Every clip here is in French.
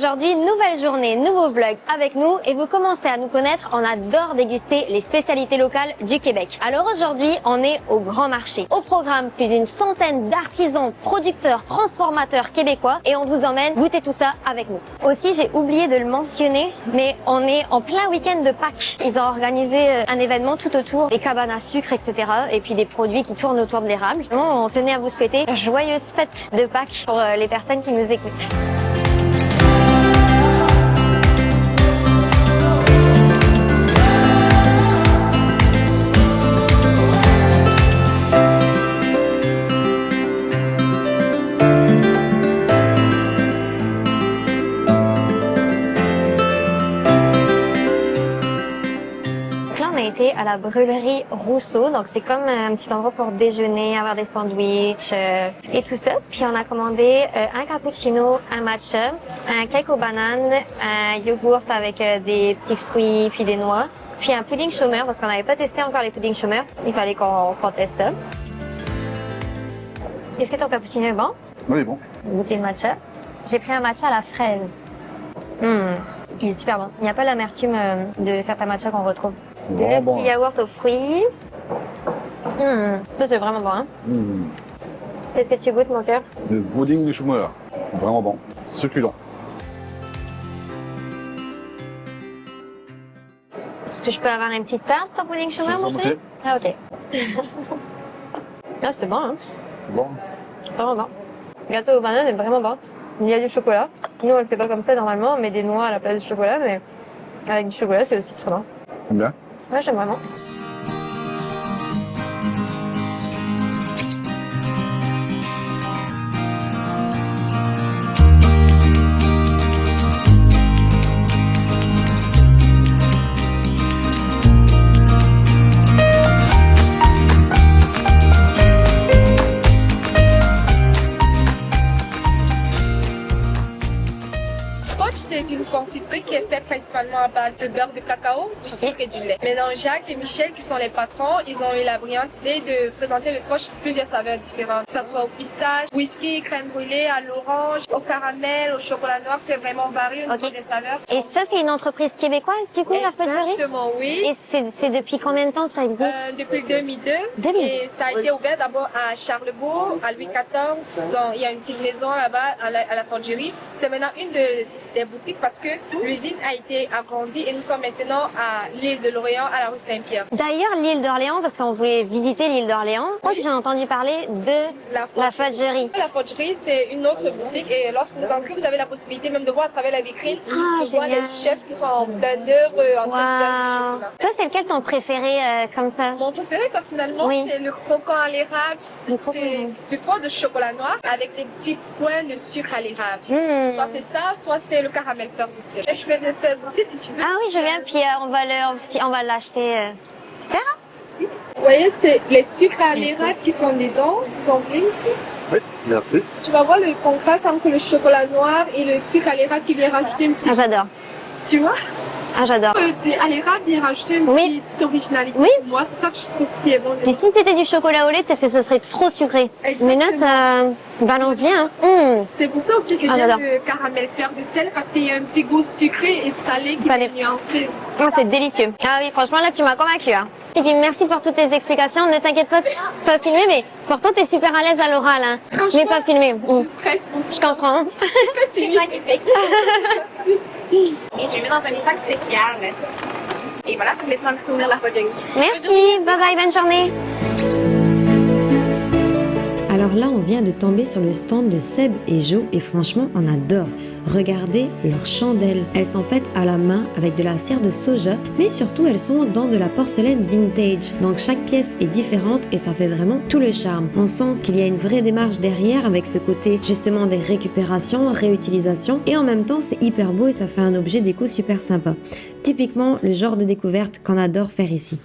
Aujourd'hui, nouvelle journée, nouveau vlog avec nous et vous commencez à nous connaître, on adore déguster les spécialités locales du Québec. Alors aujourd'hui, on est au Grand Marché. Au programme, plus d'une centaine d'artisans, producteurs, transformateurs québécois et on vous emmène goûter tout ça avec nous. Aussi, j'ai oublié de le mentionner, mais on est en plein week-end de Pâques. Ils ont organisé un événement tout autour des cabanes à sucre, etc. et puis des produits qui tournent autour de l'érable. On tenait à vous souhaiter joyeuses fêtes de Pâques pour les personnes qui nous écoutent. À la brûlerie Rousseau, donc c'est comme un petit endroit pour déjeuner, avoir des sandwichs et tout ça. Puis on a commandé un cappuccino, un matcha, un cake aux bananes, un yogourt avec des petits fruits puis des noix, puis un pudding chômeur parce qu'on n'avait pas testé encore les puddings chômeurs. Il fallait qu'on teste ça. Est-ce que ton cappuccino est bon? Oui, bon. Goûter le matcha. J'ai pris un matcha à la fraise. Il est super bon. Il n'y a pas l'amertume de certains matchas qu'on retrouve. Le petit yaourt aux fruits. Ça, c'est vraiment bon. Hein? Qu'est-ce que tu goûtes, mon cœur? Le pudding de chômeur. Vraiment bon. Succulent. Est-ce que je peux avoir une petite tarte, ton pudding chômeur, mon chéri? Ah, ok. Ah, c'est bon, hein? Bon. Vraiment bon. Le gâteau aux bananes est vraiment bon. Il y a du chocolat. Nous, on le fait pas comme ça normalement, on met des noix à la place du chocolat, mais avec du chocolat, c'est aussi très bon. T'aimes bien? Ouais, j'aime vraiment. C'est une confiserie qui est faite principalement à base de beurre de cacao, du sucre et du lait. Maintenant, Jacques et Michel, qui sont les patrons, ils ont eu la brillante idée de présenter le fudge sous plusieurs saveurs différentes. Que ce soit au pistache, whisky, crème brûlée, à l'orange, au caramel, au chocolat noir, c'est vraiment varié au niveau des saveurs. Et ça, c'est une entreprise québécoise, du coup, la fudgerie? Exactement, oui. Et c'est depuis combien de temps que ça existe? Depuis 2002. Et ça a été ouvert d'abord à Charlebourg, à Louis XIV. Donc, il y a une petite maison là-bas, à la fudgerie. C'est maintenant une des boutiques parce que l'usine a été agrandie et nous sommes maintenant à l'île de l'Orléans, à la rue Saint-Pierre. D'ailleurs, l'île d'Orléans, parce qu'on voulait visiter l'île d'Orléans, je crois que j'ai entendu parler de la fudgerie. La fudgerie, c'est une autre boutique et lorsque vous entrez, vous avez la possibilité même de voir à travers la vitrine, de voir les chefs qui sont en plein d'œuvre, en train de faire du chocolat. Toi, c'est lequel ton préféré comme ça? Mon préféré, personnellement, c'est le croquant à l'érable. C'est du fond de chocolat noir avec des petits points de sucre à l'érable. Soit c'est ça, soit c'est le caramel fleur du sel. Je vais te faire goûter si tu veux. Ah oui, je viens, puis on va l'acheter. Super. Vous voyez, c'est les sucres à l'érable qui sont dedans. Vous en voulez ici? Oui, merci. Tu vas voir le contraste entre le chocolat noir et le sucre à l'érable qui vient rajouter une petite... Ah, j'adore. Tu vois? Ah, j'adore. À l'érable vient rajouter une petite originalité. Oui. Moi, c'est ça que je trouve qui est bon. Et si c'était du chocolat au lait, peut-être que ce serait trop sucré. Exactement. Mais note, balance bien. C'est pour ça aussi que j'aime le caramel fleur de sel parce qu'il y a un petit goût sucré et salé qui est nuancé. Oh, c'est délicieux. Ah oui, franchement, là, tu m'as convaincu. Hein. Et puis, merci pour toutes tes explications. Ne t'inquiète pas, pas filmer, mais pourtant, t'es super à l'aise à l'oral. Hein. Mais pas filmé. Je stresse beaucoup. Je comprends. C'est magnifique. Merci. Et je vais mettre dans un sac spécial. Et voilà, ça me laisse un petit souvenir de la fudgerie. Merci, bye bye, bonne journée. Alors là, on vient de tomber sur le stand de Seb et Jo et franchement, on adore. Regardez leurs chandelles. Elles sont faites à la main avec de la cire de soja, mais surtout elles sont dans de la porcelaine vintage. Donc chaque pièce est différente et ça fait vraiment tout le charme. On sent qu'il y a une vraie démarche derrière avec ce côté justement des récupérations, réutilisations et en même temps c'est hyper beau et ça fait un objet déco super sympa. Typiquement le genre de découverte qu'on adore faire ici.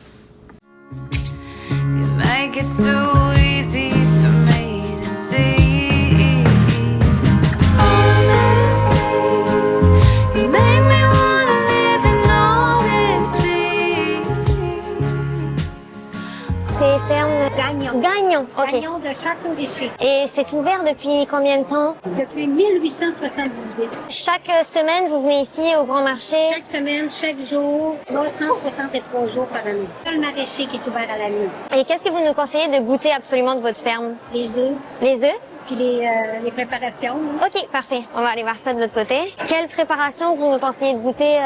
C'est ferme Gagnon. Gagnon, ok. Gagnon de Château-Richer. Et c'est ouvert depuis combien de temps? Depuis 1878. Chaque semaine, vous venez ici au Grand Marché. Chaque semaine, chaque jour, 363 jours par année. Le maraîcher qui est ouvert à la nuit. Et qu'est-ce que vous nous conseillez de goûter absolument de votre ferme? Les œufs, Les œufs? puis les préparations. Ok, parfait. On va aller voir ça de l'autre côté. Quelle préparation vous nous conseillez de goûter?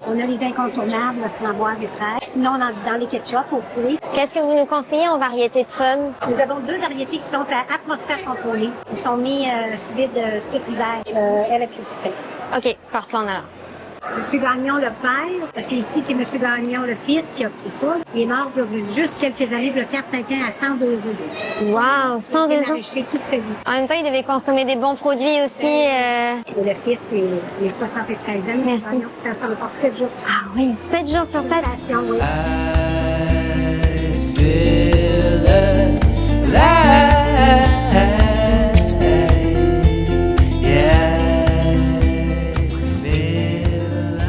On a les incontournables, framboises et fraises. Sinon, dans les ketchup aux fruits. Qu'est-ce que vous nous conseillez en variété de pommes? Nous avons deux variétés qui sont à atmosphère contrôlée. Ils sont mis sous vide tout l'hiver. Elle est plus sucrée. Ok, Portland alors. Monsieur Gagnon, le père, parce qu'ici, c'est Monsieur Gagnon, le fils, qui a pris ça. Il est mort il y a juste quelques années, il y a 4-5 ans, à 102 ans. Wow, 102 Il a ans. maraîché toute sa vie. En même temps, il devait consommer des bons produits aussi. Et le fils, il est 73 ans, Monsieur Merci. Gagnon. Ça va faire 7 jours. Ah oui, 7 jours sur 7. Félicitations, oui.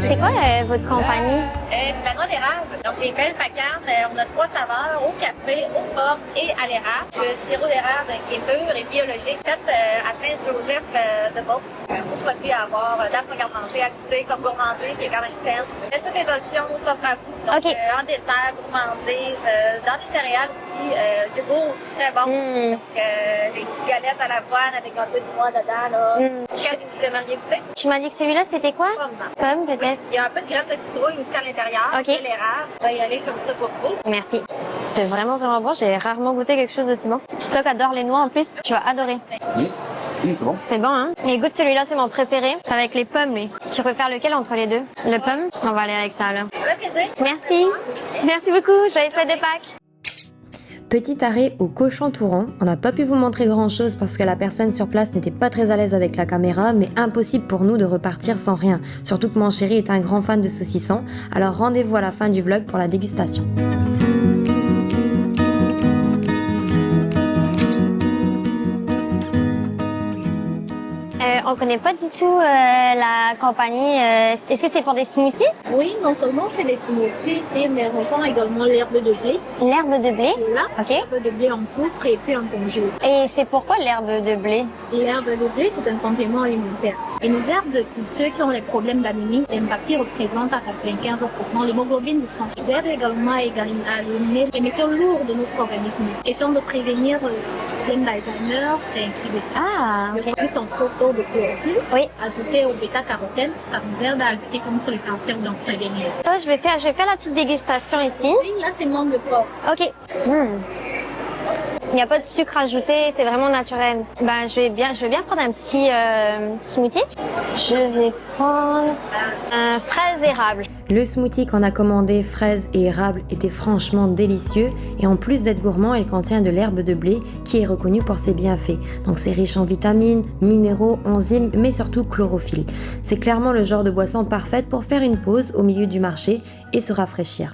C'est quoi votre compagnie? C'est la noix d'érable. Donc, des belles pacanes. On a 3 saveurs, au café, aux pommes et à l'érable. Le sirop d'érable qui est pur et biologique, fait à Saint-Joseph de Beauce. Un beau produit à avoir dans son garde-manger, à goûter comme gourmandise, qui est quand même saine. Toutes les options s'offrent à vous. Donc, Ok. en dessert, gourmandise, dans les céréales aussi, yogourt, très bon. Donc, des petites galettes à l'avoine avec un peu de noix dedans, là. Quel que vous aimeriez goûter? Tu m'as dit que celui-là, c'était quoi? Pomme. Pomme, peut-être? Il y a un peu de graines de citrouille aussi à l'intérieur. Ok. Et l'érable. On va y aller comme ça pour vous. Merci. C'est vraiment, vraiment bon. J'ai rarement goûté quelque chose d'aussi bon. Toi qui adores les noix en plus, tu vas adorer. Oui, c'est bon. C'est bon, hein? Mais goûte celui-là, c'est mon préféré. C'est avec les pommes, lui. Tu préfères lequel entre les deux? Le pomme? On va aller avec ça, là. Ça fait plaisir. Merci. Merci beaucoup. Joyeuses fêtes de Pâques. Petit arrêt au Cochon Touran. On n'a pas pu vous montrer grand chose parce que la personne sur place n'était pas très à l'aise avec la caméra, mais impossible pour nous de repartir sans rien. Surtout que mon chéri est un grand fan de saucissons. Alors rendez-vous à la fin du vlog pour la dégustation. On connaît pas du tout la compagnie. Est-ce que c'est pour des smoothies? Oui, non seulement on fait des smoothies ici, mais on vend également l'herbe de blé. L'herbe de blé? Là, Ok. l'herbe de blé en poudre et puis en congelé. Et c'est pourquoi l'herbe de blé? L'herbe de blé, c'est un complément alimentaire. Et nous aide pour ceux qui ont les problèmes d'anémie, parce qu'ils représentent à 95% l'hémoglobine du sang. Ils aident également à éliminer les métaux lourds de notre organisme. Question de prévenir le problème d'Alzheimer et ainsi de suite. Ah, Et puis son photo de chlorophylle, oui. ajouté au bêta-carotène, ça nous aide à lutter contre le cancer, donc prévenir. Oh, je vais faire la petite dégustation ici. Ici, là, c'est mangue de porc. Ok. Il n'y a pas de sucre ajouté, c'est vraiment naturel. Ben, je vais bien prendre un petit smoothie. Je vais prendre un fraise érable. Le smoothie qu'on a commandé, fraises et érable, était franchement délicieux et en plus d'être gourmand, il contient de l'herbe de blé qui est reconnue pour ses bienfaits. Donc c'est riche en vitamines, minéraux, enzymes, mais surtout chlorophylle. C'est clairement le genre de boisson parfaite pour faire une pause au milieu du marché et se rafraîchir.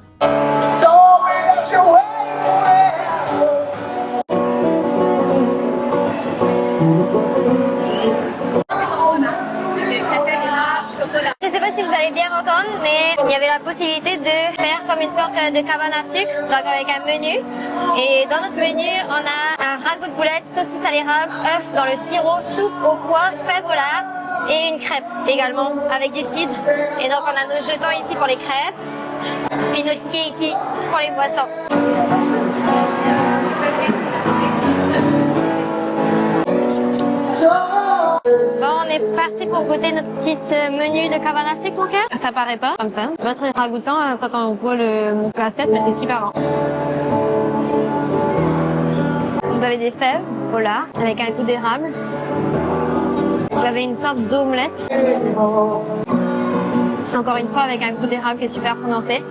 Je sais pas si vous allez bien m'entendre, mais il y avait la possibilité de faire comme une sorte de cabane à sucre, donc avec un menu. Et dans notre menu, on a un ragoût de boulettes, saucisse à l'érable, œufs dans le sirop, soupe au pois, fèves au lard et une crêpe également avec du cidre. Et donc on a nos jetons ici pour les crêpes, puis nos tickets ici pour les boissons. Bon, on est parti pour goûter notre petite menu de cabane à sucre, mon cœur. Ça paraît pas comme ça. Pas très ragoûtant quand on voit l'assiette, mais c'est super bon. Vous avez des fèves au lard avec un goût d'érable. Vous avez une sorte d'omelette. Encore une fois avec un goût d'érable qui est super prononcé.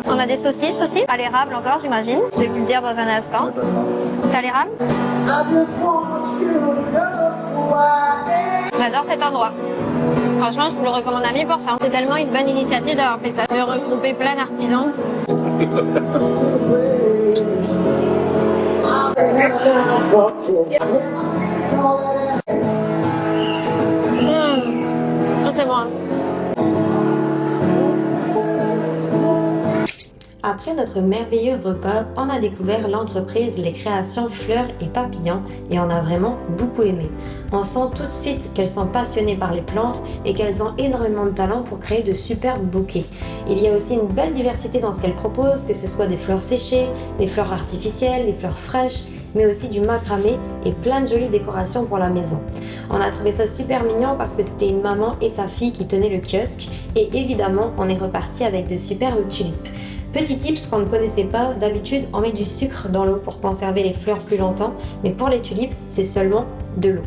On a des saucisses aussi, à l'érable encore j'imagine. Je vais vous le dire dans un instant. C'est à l'érable. J'adore cet endroit. Franchement, je vous le recommande à 1000%. C'est tellement une bonne initiative d'avoir fait ça, de regrouper plein d'artisans. C'est bon. Après notre merveilleux repas, on a découvert l'entreprise Les Créations Fleurs et Papillons et on a vraiment beaucoup aimé. On sent tout de suite qu'elles sont passionnées par les plantes et qu'elles ont énormément de talent pour créer de superbes bouquets. Il y a aussi une belle diversité dans ce qu'elles proposent, que ce soit des fleurs séchées, des fleurs artificielles, des fleurs fraîches, mais aussi du macramé et plein de jolies décorations pour la maison. On a trouvé ça super mignon parce que c'était une maman et sa fille qui tenaient le kiosque et évidemment on est reparti avec de superbes tulipes. Petit tips qu'on ne connaissait pas, d'habitude on met du sucre dans l'eau pour conserver les fleurs plus longtemps, mais pour les tulipes c'est seulement de l'eau.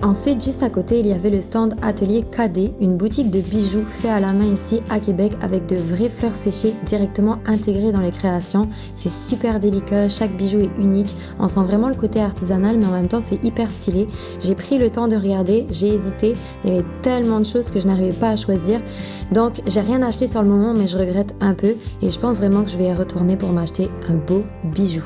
Ensuite, juste à côté, il y avait le stand Atelier KD, une boutique de bijoux fait à la main ici à Québec avec de vraies fleurs séchées directement intégrées dans les créations. C'est super délicat, chaque bijou est unique. On sent vraiment le côté artisanal, mais en même temps, c'est hyper stylé. J'ai pris le temps de regarder, j'ai hésité. Il y avait tellement de choses que je n'arrivais pas à choisir. Donc, j'ai rien acheté sur le moment, mais je regrette un peu. Et je pense vraiment que je vais y retourner pour m'acheter un beau bijou.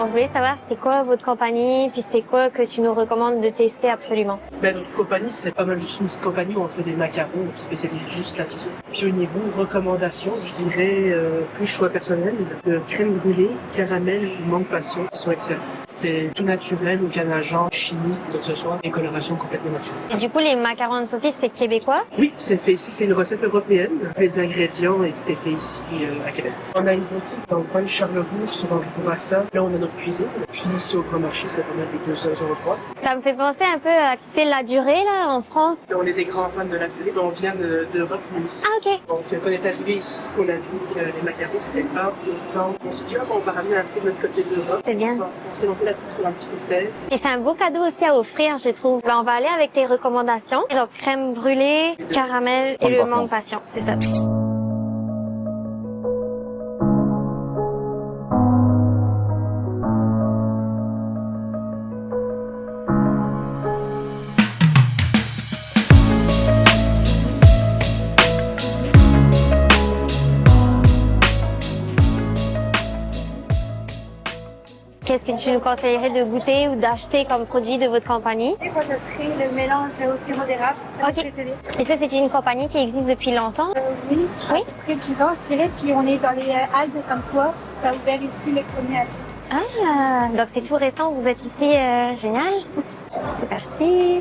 On voulait savoir c'était quoi votre compagnie, puis c'est quoi que tu nous recommandes de tester absolument. Notre compagnie, c'est pas mal juste une compagnie où on fait des macarons spécialisés juste là-dessus. Puis au niveau recommandations, je dirais plus choix personnel, crème brûlée, caramel, mangue passion, qui sont excellents. C'est tout naturel, aucun agent chimique, donc ce soit des colorations complètement naturelles. Et du coup, les macarons de Sophie, c'est québécois? Oui, c'est fait ici, c'est une recette européenne. Les ingrédients et tout est fait ici à Québec. On a une boutique dans le coin de Charlebourg, sur Henri Bourassa. Là, on a notre cuisine. Puis ici au Grand Marché, c'est pas mal les deux seuls endroits. Ça me fait penser un peu à, tu sais, la durée là, en France. On est des grands fans de la durée, mais on vient d'Europe nous aussi. Ah ok. Donc quand on est arrivé ici, on a vu que les macarons c'était pas autant. On s'est dit on va ramener un peu de notre côté de l'Europe. C'est bien. On s'est lancé là-dessus sur un petit peu de tête. Et c'est un beau cadeau aussi à offrir, je trouve. On va aller avec tes recommandations. Et donc crème brûlée, caramel et le mangue passion, c'est ça. Qu'est-ce que tu nous conseillerais de goûter ou d'acheter comme produit de votre compagnie? Moi, ça serait le mélange au sirop d'érable, c'est mon préféré. Et ça, c'est une compagnie qui existe depuis longtemps? Oui, Oui. près de 10 ans, je dirais. Puis on est dans les Halles de Sainte-Foy. Ça a ouvert ici le 1er avril. Ah, donc c'est tout récent, vous êtes ici, génial. C'est parti.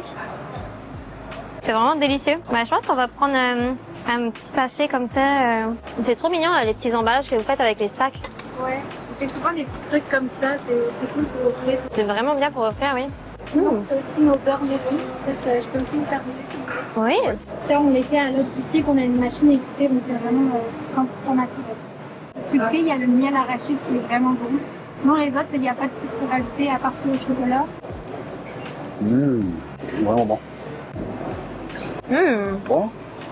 C'est vraiment délicieux. Je pense qu'on va prendre un petit sachet comme ça. C'est trop mignon, les petits emballages que vous faites avec les sacs. Ouais. On fait souvent des petits trucs comme ça, c'est cool pour offrir. C'est vraiment bien pour offrir, oui. Sinon, on fait aussi nos beurres maison. Ça, je peux aussi vous faire goûter si vous voulez. Oui. Ça, on les fait à l'autre boutique. On a une machine exprès, mais c'est vraiment 100% naturel. Le sucré, il y a le miel arachide qui est vraiment bon. Sinon, les autres, il n'y a pas de sucre rajouté à part sur le chocolat. Vraiment bon. Bon.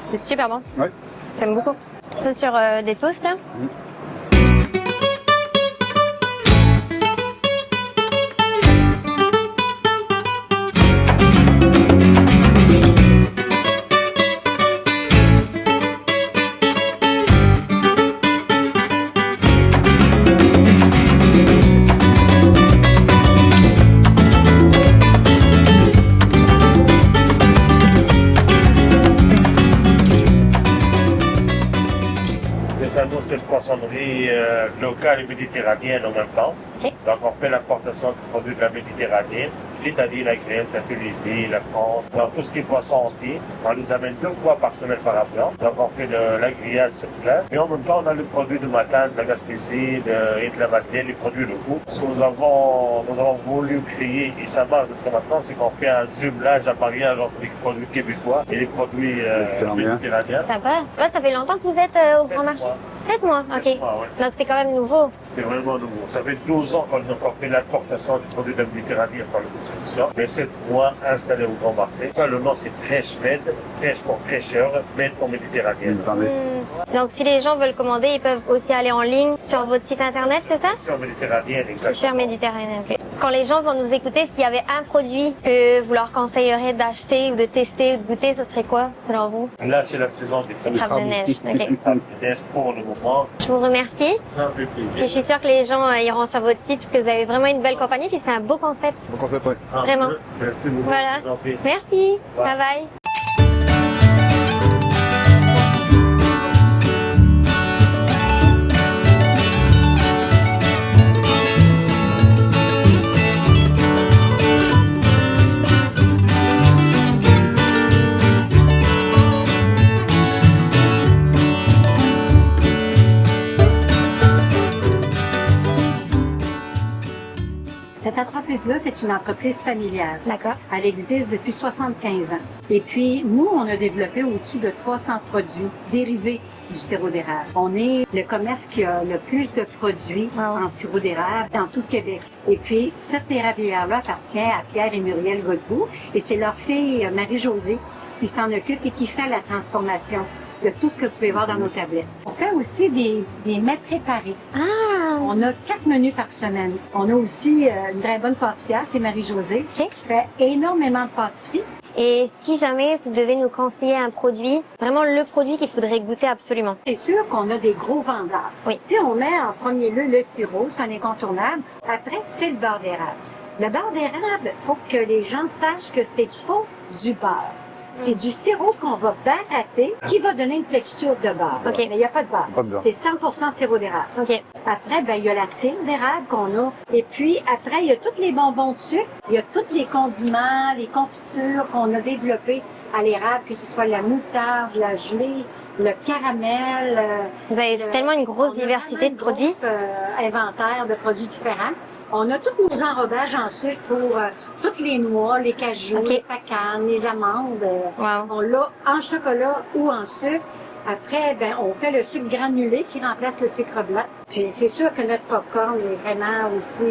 C'est super bon. Ouais. J'aime beaucoup. Ça sur des toasts, là? C'est une poissonnerie locale et méditerranéenne en même temps. Okay. Donc on fait l'importation de produits de la Méditerranée, l'Italie, la Grèce, la Tunisie, la France. Donc tout ce qui est poisson entier, on les amène 2 fois par semaine par avion. Donc on fait la grillade sur place. Et en même temps on a les produits de Matane, de la Gaspésie et de la Madeleine, les produits locaux. Ce que nous avons voulu créer, et ça marche jusqu'à maintenant, c'est qu'on fait un jumelage, un mariage entre les produits québécois et les produits méditerranéens. Sympa. Ça fait longtemps que vous êtes au Grand Marché? 7 mois, ok. 7 mois, ouais. Donc c'est quand même nouveau. C'est vraiment nouveau. Ça fait 12 ans qu'on a fait l'importation des produits de la Méditerranée par la distribution, mais 7 mois installés au Grand Marché. Le nom c'est Fresh Med, Fresh pour fraîcheur, Med pour méditerranéenne. Donc si les gens veulent commander, ils peuvent aussi aller en ligne sur votre site internet, c'est ça? Sur méditerranéenne, exactement. Fraîcheur méditerranéenne, ok. Quand les gens vont nous écouter, s'il y avait un produit que vous leur conseilleriez d'acheter ou de tester ou de goûter, ce serait quoi, selon vous? Là, c'est la saison des Crabes de neige. Ok. crabes de neige pour le moment. Je vous remercie. Ça me fait Puis je plaisir. suis sûre que les gens iront sur votre site parce que vous avez vraiment une belle compagnie puis c'est un beau concept. Bon concept, ouais. Vraiment. Merci beaucoup. Voilà. Je vous en prie. Merci. Ouais. Bye bye. Cette entreprise-là, c'est une entreprise familiale. D'accord. Elle existe depuis 75 ans. Et puis, nous, on a développé au-dessus de 300 produits dérivés du sirop d'érable. On est le commerce qui a le plus de produits en sirop d'érable dans tout le Québec. Et puis, cette érablière-là appartient à Pierre et Muriel Godbout et c'est leur fille Marie-Josée qui s'en occupe et qui fait la transformation de tout ce que vous pouvez voir dans nos tablettes. On fait aussi des mets préparés. Ah. On a 4 menus par semaine. On a aussi une très bonne pâtissière qui est Marie-Josée, Ok. qui fait énormément de pâtisseries. Et si jamais vous devez nous conseiller un produit, vraiment le produit qu'il faudrait goûter absolument. C'est sûr qu'on a des gros vendeurs. Oui. Si on met en premier lieu le sirop, c'est un incontournable. Après, c'est le beurre d'érable. Le beurre d'érable, il faut que les gens sachent que c'est pas du beurre. C'est du sirop qu'on va baratter qui va donner une texture de beurre. Ok. Mais il n'y a pas de beurre. Pas de beurre. C'est 100% sirop d'érable. Ok. Après, ben, il y a la tire d'érable qu'on a. Et puis, après, il y a tous les bonbons de sucre. Il y a tous les condiments, les confitures qu'on a développés à l'érable, que ce soit la moutarde, la gelée, le caramel. Vous avez tellement une grosse on a diversité de vraiment produits. un gros, inventaire de produits différents. On a tous nos enrobages ensuite pour toutes les noix, les cajous, Ok. les pacanes, les amandes. Wow. On l'a en chocolat ou en sucre. Après, ben, on fait le sucre granulé qui remplace le sucre blanc. Puis c'est sûr que notre popcorn est vraiment aussi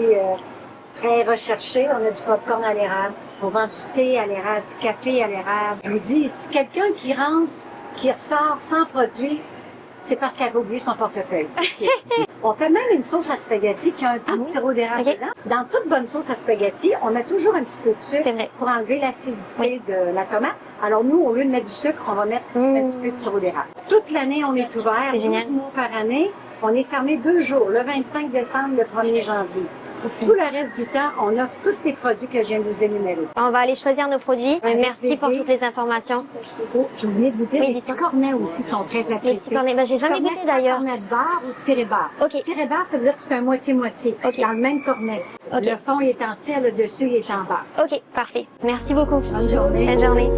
très recherché. On a du popcorn à l'érable. On vend du thé à l'érable, du café à l'érable. Je vous dis, si quelqu'un qui rentre, qui ressort sans produit, c'est parce qu'elle avait oublié son portefeuille. C'est fier. On fait même une sauce à spaghetti qui a un peu de sirop d'érable Ok. dedans. Dans toute bonne sauce à spaghetti, on met toujours un petit peu de sucre C'est vrai. pour enlever l'acidité de la tomate. Alors nous, au lieu de mettre du sucre, on va mettre un petit peu de sirop d'érable. Toute l'année, on est ouvert, C'est 12 génial. mois par année. On est fermé 2 jours, le 25 décembre, le 1er janvier. Tout le reste du temps, on offre tous les produits que je viens de vous énumérer. On va aller choisir nos produits. Avec Merci pour plaisir. toutes les informations. Oh, j'ai oublié de vous dire, Oui, les dites-moi. petits cornets aussi sont très appréciés. Les petits cornets, ben, j'ai jamais Cornet, goûté c'est un d'ailleurs. cornet de bar ou tiré bar. Ok. Tiré bar, ça veut dire que c'est un moitié-moitié. Ok. Dans le même cornet. Ok. Le fond, il est entier, le dessus, il est en bas. Ok, parfait. Merci beaucoup. Bonne journée. Bonne journée.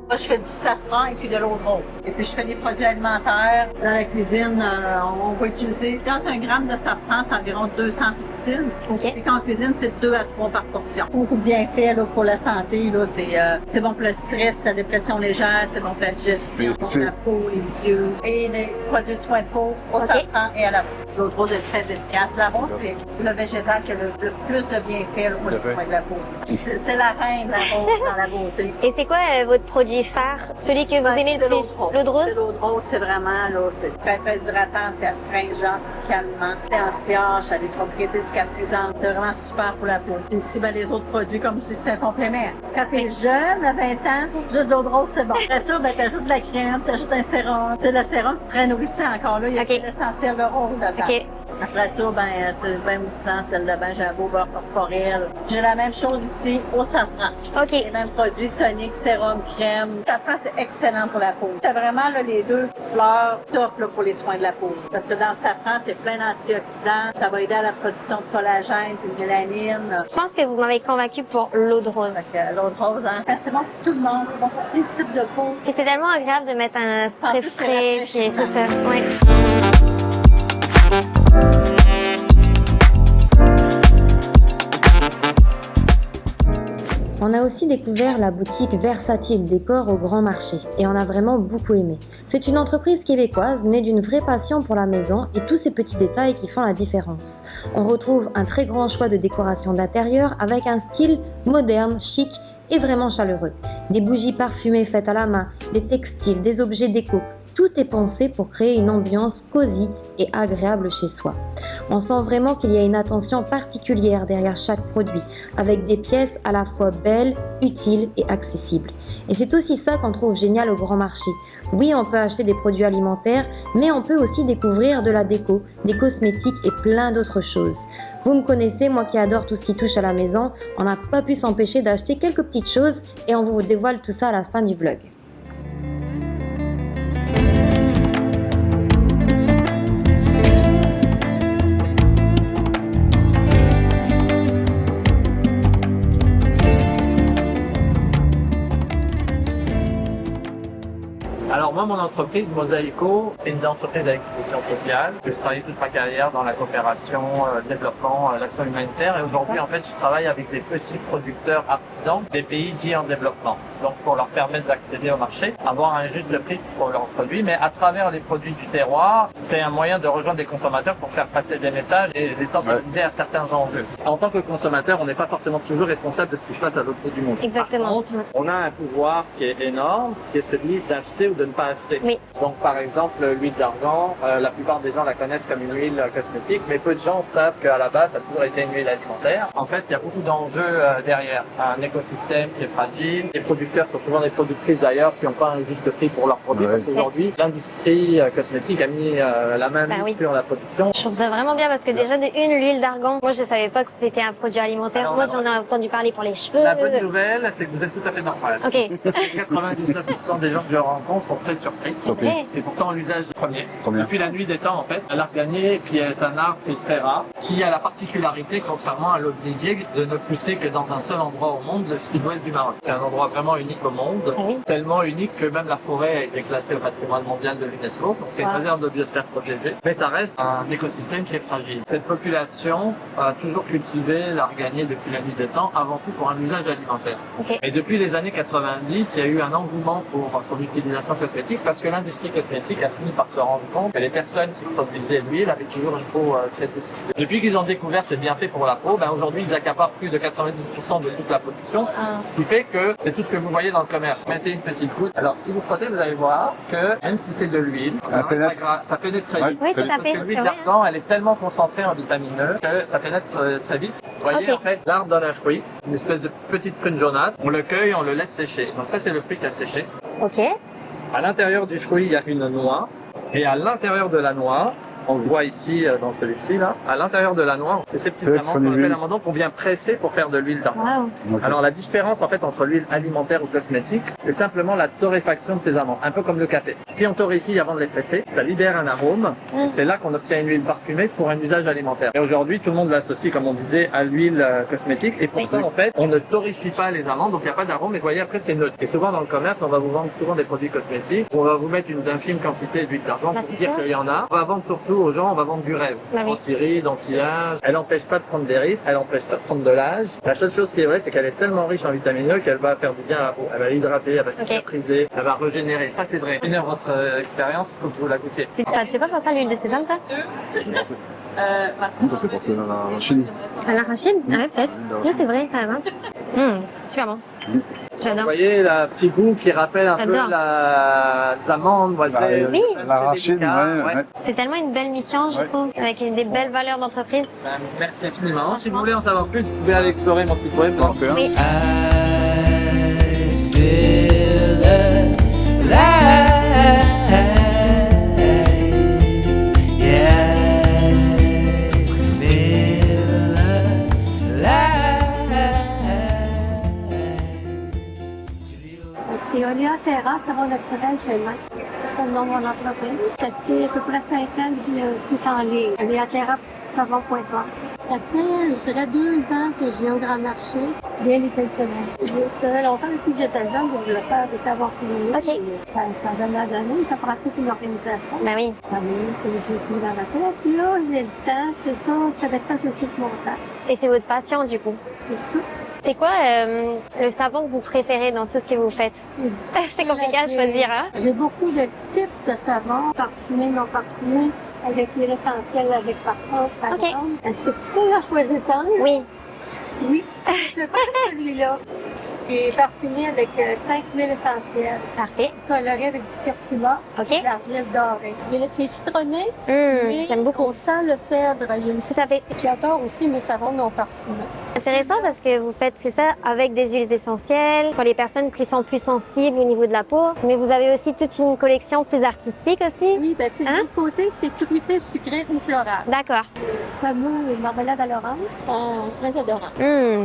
Moi, je fais du safran et puis de l'eau de rose. Et puis, je fais des produits alimentaires. Dans la cuisine, on va utiliser, dans 1 gramme de safran, t'as environ 200 pistils. Ok. Et quand en cuisine, c'est 2 à 3 par portion. Beaucoup de bienfaits là, pour la santé. Là, c'est bon pour le stress, la dépression légère, c'est bon pour la digestion, pour la peau, les yeux. Et les produits de soins de peau au safran et à la rose. L'eau de rose est très efficace. La rose, c'est le végétal qui a le plus de bienfaits là, pour les soins de la peau. C'est la reine, la rose, dans la beauté. Et c'est quoi votre produit phare? Celui que vous aimez le C'est plus? L'eau de rose? C'est l'eau de rose, c'est vraiment, là, c'est très hydratant, c'est astringent, c'est calmant, c'est anti-âge, ça a des propriétés cicatrisantes, c'est vraiment super pour la peau. Puis ici, ben, les autres produits, comme je dis, c'est un complément. Quand t'es jeune, à 20 ans, juste l'eau de rose, c'est bon. Après ça, ben, t'ajoutes de la crème, t'ajoutes un sérum. Tu sais, le sérum, c'est très nourrissant encore, là, il y a Ok. l'essentiel de rose dedans. Ok. Après ça, ben, tu sais, bain moussant, sel de bain, jambon, beurre corporel. J'ai la même chose ici au safran. Ok. Les mêmes produits, tonique, sérum, crème. Le safran, c'est excellent pour la peau. T'as vraiment là, les 2 fleurs top là, pour les soins de la peau. Parce que dans le safran, c'est plein d'antioxydants. Ça va aider à la production de collagène, de mélanine. Je pense que vous m'avez convaincu pour l'eau de rose. Fait que l'eau de rose, hein, c'est bon pour tout le monde. C'est bon pour tous les types de peau. Et c'est tellement agréable de mettre un spray En plus, c'est frais, puis tout ça. rafraîchissant. Ouais. On On a aussi découvert la boutique Versatile Décor au Grand Marché et on a vraiment beaucoup aimé. C'est une entreprise québécoise née d'une vraie passion pour la maison et tous ces petits détails qui font la différence. On retrouve un très grand choix de décoration d'intérieur avec un style moderne, chic et vraiment chaleureux. Des bougies parfumées faites à la main, des textiles, des objets déco. Tout est pensé pour créer une ambiance cosy et agréable chez soi. On sent vraiment qu'il y a une attention particulière derrière chaque produit, avec des pièces à la fois belles, utiles et accessibles. Et c'est aussi ça qu'on trouve génial au Grand Marché. Oui, on peut acheter des produits alimentaires, mais on peut aussi découvrir de la déco, des cosmétiques et plein d'autres choses. Vous me connaissez, moi qui adore tout ce qui touche à la maison, on n'a pas pu s'empêcher d'acheter quelques petites choses et on vous dévoile tout ça à la fin du vlog. Alors moi, mon entreprise, Mosaico, c'est une entreprise avec une mission sociale. Je travaille toute ma carrière dans la coopération, le développement, l'action humanitaire. Et aujourd'hui, en fait, je travaille avec des petits producteurs artisans des pays dits en développement. Donc pour leur permettre d'accéder au marché, avoir un juste prix pour leurs produits. Mais à travers les produits du terroir, c'est un moyen de rejoindre des consommateurs pour faire passer des messages et les sensibiliser à certains enjeux. En tant que consommateur, on n'est pas forcément toujours responsable de ce qui se passe à l'autre bout du monde. Exactement. Par contre, on a un pouvoir qui est énorme, qui est celui d'acheter ou de ne pas acheter. Oui. Donc par exemple, l'huile d'argan, la plupart des gens la connaissent comme une huile cosmétique, mais peu de gens savent qu'à la base, ça a toujours été une huile alimentaire. En fait, il y a beaucoup d'enjeux derrière. Un écosystème qui est fragile. Les producteurs sont souvent des productrices d'ailleurs qui n'ont pas un juste prix pour leurs produits parce qu'aujourd'hui, l'industrie cosmétique a mis la main mise sur la production. Je trouve ça vraiment bien parce que déjà de l'huile d'argan, moi je savais pas que c'était un produit alimentaire. Alors, moi j'en ai entendu parler pour les cheveux. La bonne nouvelle, c'est que vous êtes tout à fait normal. Ok. Parce que 99% des gens que je rencontre sont très surpris. C'est pourtant l'usage premier. Depuis la nuit des temps, en fait, l'arbre gagné, qui est un arbre qui est très rare, qui a la particularité, contrairement à l'obligé, de ne pousser que dans un seul endroit au monde, le sud-ouest du Maroc. C'est un endroit vraiment unique au monde, tellement unique que même la forêt a été classée au patrimoine mondial de l'UNESCO. Donc c'est une réserve de biosphère protégée, mais ça reste un écosystème qui est fragile. Cette population a toujours cultivé l'arbre gagné depuis la nuit des temps, avant tout pour un usage alimentaire. Et depuis les années 90, il y a eu un engouement pour son utilisation cosmétique parce que l'industrie cosmétique a fini par se rendre compte que les personnes qui produisaient l'huile avaient toujours une peau très douce. Depuis qu'ils ont découvert ce bienfait pour la peau, aujourd'hui ils accaparent plus de 90% de toute la production, ce qui fait que c'est tout ce que vous voyez dans le commerce. Mettez une petite goutte. Alors si vous frottez, vous allez voir que même si c'est de l'huile, ça pénètre très vite. Oui, parce que l'huile d'argan, elle est tellement concentrée en vitamine E que ça pénètre très vite. Vous voyez, en fait, l'arbre donne un fruit, une espèce de petite prune jaunâtre. On le cueille, on le laisse sécher. Donc ça, c'est le fruit qui a séché. Ok. À l'intérieur du fruit, il y a une noix. Et à l'intérieur de la noix, on le voit ici dans celui-ci là, à l'intérieur de la noix, c'est ces petits amandes qu'on appelle amandes qu'on vient presser pour faire de l'huile d'argan. Alors la différence en fait entre l'huile alimentaire ou cosmétique, c'est simplement la torréfaction de ces amandes, un peu comme le café. Si on torréfie avant de les presser, ça libère un arôme, et c'est là qu'on obtient une huile parfumée pour un usage alimentaire. Et aujourd'hui, tout le monde l'associe, comme on disait, à l'huile cosmétique, et pour ça en fait, on ne torréfie pas les amandes, donc il n'y a pas d'arôme, et vous voyez après c'est neutre. Et souvent dans le commerce, on va vous vendre souvent des produits cosmétiques, on va vous mettre une infime quantité d'huile d'argan pour dire qu'il y en a. On va vendre surtout aux gens, on va vendre du rêve. Anti-rides, anti-âge. Elle n'empêche pas de prendre des rides, elle n'empêche pas de prendre de l'âge. La seule chose qui est vraie, c'est qu'elle est tellement riche en vitamine E qu'elle va faire du bien à la peau. Elle va l'hydrater, elle va cicatriser, elle va régénérer. Ça, c'est vrai. Une heure votre expérience, il faut que vous la goûtiez. Ça te fait pas penser à l'huile de sésame, toi? Ça fait penser à l'arachide. À l'arachide? Ah ouais, peut-être. Oui, c'est vrai, t'as raison. C'est super bon. J'adore. Vous voyez le petit goût qui rappelle un peu les amandes, oui. L'arachide, C'est tellement une belle mission, je trouve, avec des belles valeurs d'entreprise. Merci infiniment. Si vous voulez en savoir plus, vous pouvez aller explorer mon site web. Oui. C'est Olia Terra, savon naturel Fellman. C'est ça le nom de mon entreprise. Ça fait à peu près 5 ans que j'ai un site en ligne, oliaterra.savon.com. Ça fait, je dirais, 2 ans que je viens au Grand Marché, je viens les fins de semaine. Ça faisait longtemps depuis que j'étais jeune que je voulais faire des savons artisanaux. Ça n'a jamais donné, ça prend toute une organisation. Ben oui. Ça m'a mis que j'ai plus dans la tête. Là, j'ai le temps, c'est ça, c'est avec ça que j'occupe mon temps. Et c'est votre passion, du coup? C'est ça. C'est quoi le savon que vous préférez dans tout ce que vous faites? C'est compliqué à choisir, hein? J'ai beaucoup de types de savons, parfumés, non parfumés, avec huile essentielle, avec parfum, par exemple. Est-ce que si faut choisir ça? Oui. Oui, je prends celui-là. Il est parfumé avec 5 huiles essentielles. Parfait. Coloré avec du curcuma, de l'argile dorée. Mais là, c'est citronné. J'aime beaucoup. On sent le cèdre. Tout à fait. J'adore aussi mes savons non parfumés. Intéressant parce que vous faites, c'est ça, avec des huiles essentielles, pour les personnes qui sont plus sensibles au niveau de la peau. Mais vous avez aussi toute une collection plus artistique aussi. Oui, ben c'est de l'autre côté, c'est fruité, sucré ou floral. D'accord. Le fameux marmelade à l'orange, sont très adorants.